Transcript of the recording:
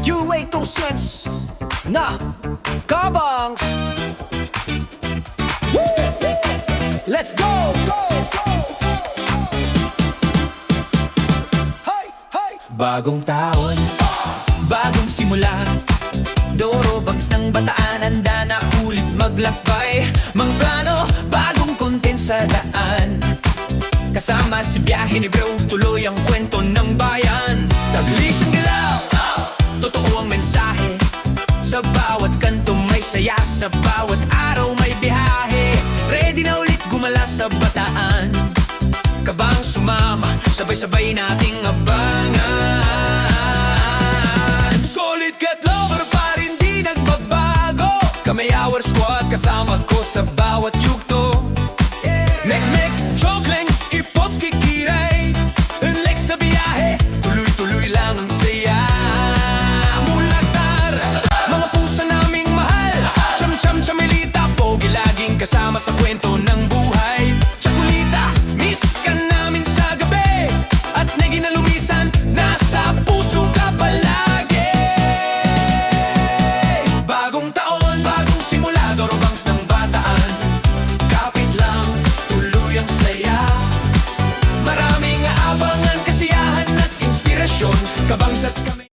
Tong sense na kabangs. Let's go! Hey, hey! Bagong taon, bagong simula. DoroBangs ng Bataan, handa na ulit maglakbay. Mang plano, bagong content sa daan. Kasama si biyahe ni bro, tuloy ang kwento ng bayan. Taglis ang galaw, totoo ang mensahe. Sa bawat kanto may saya, sa bawat araw may biyahe. Ready na ulit gumala sa Bataan. Kabang sumama, sabay-sabay nating abangan. Solid cat lover pa rin di nagbabago. Kami our squad, kasama ko sa bawat